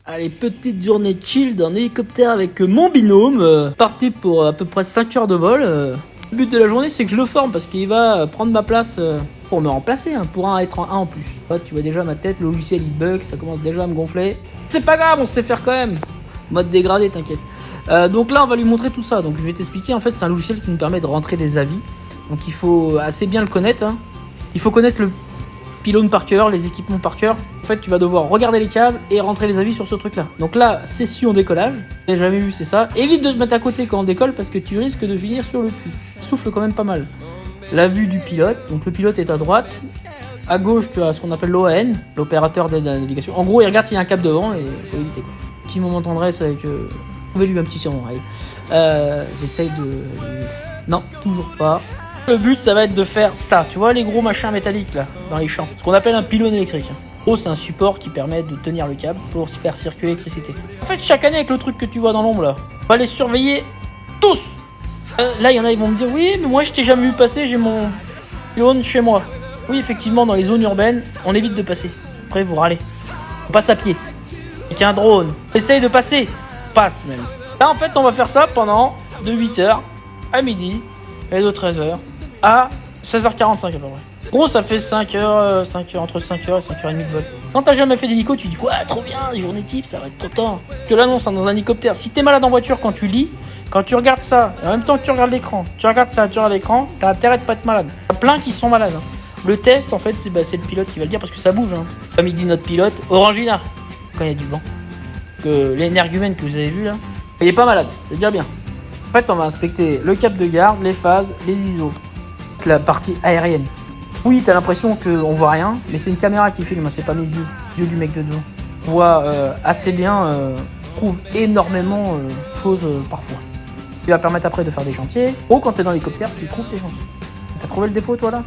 Allez, petite journée chill en hélicoptère avec mon binôme. Parti pour à peu près 5 heures de vol. Le but de la journée, c'est que je le forme parce qu'il va prendre ma place pour me remplacer, pour être un en plus. Là, tu vois déjà ma tête, le logiciel il bug, ça commence déjà à me gonfler. C'est pas grave, on sait faire quand même. Mode dégradé, t'inquiète. Donc là, on va lui montrer tout ça. Donc je vais t'expliquer. En fait, c'est un logiciel qui nous permet de rentrer des avis. Donc il faut assez bien le connaître. Il faut connaître le pylône par cœur, les équipements par cœur. En fait, tu vas devoir regarder les câbles et rentrer les avis sur ce truc-là. Donc là, session décollage. J'ai jamais vu, c'est ça. Évite de te mettre à côté quand on décolle parce que tu risques de finir sur le cul. Souffle quand même pas mal. La vue du pilote. Donc le pilote est à droite. À gauche, tu as ce qu'on appelle l'OAN, l'opérateur d'aide à la navigation. En gros, il regarde s'il y a un câble devant et il faut éviter quoi. Petit moment de tendresse avec... Trouvez-lui un petit surnom, allez. J'essaye de... Non, toujours pas. Le but, ça va être de faire ça. Tu vois les gros machins métalliques là, dans les champs. Ce qu'on appelle un pylône électrique. En gros, c'est un support qui permet de tenir le câble pour faire circuler l'électricité. En fait, chaque année, avec le truc que tu vois dans l'ombre là, on va les surveiller tous. Là, il y en a, ils vont me dire, oui, mais moi, je t'ai jamais vu passer, j'ai mon pylône chez moi. Oui, effectivement, dans les zones urbaines, on évite de passer. Après, vous râlez. On passe à pied. Avec un drone. Essaye de passer. Passe même. Là, en fait, on va faire ça pendant de 8h à midi et de 13h à 16h45 à peu près. En gros, ça fait 5h, entre 5h et 5h30 de vol. Quand t'as jamais fait d'hélico, tu dis ouais, trop bien, les journées type, ça va être trop temps. Je te l'annonce dans un hélicoptère. Si t'es malade en voiture quand tu lis, quand tu regardes ça, et en même temps que tu regardes l'écran, tu regardes l'écran, t'as intérêt de pas être malade. T'as plein qui sont malades. Le test, en fait, c'est le pilote qui va le dire parce que ça bouge. Comme il dit notre pilote, Orangina, quand il y a du vent. Que l'énergumène que vous avez vu là, il est pas malade, c'est déjà bien. En fait, on va inspecter le cap de garde, les phases, les ISO, la partie aérienne. Oui, t'as l'impression qu'on voit rien, mais c'est une caméra qui filme, c'est pas mes yeux, les yeux du mec de devant. On voit assez bien, trouve énormément de choses parfois. Ce qui va permettre après de faire des chantiers. Ou quand t'es dans l'hélicoptère, tu trouves tes chantiers. T'as trouvé le défaut toi là ?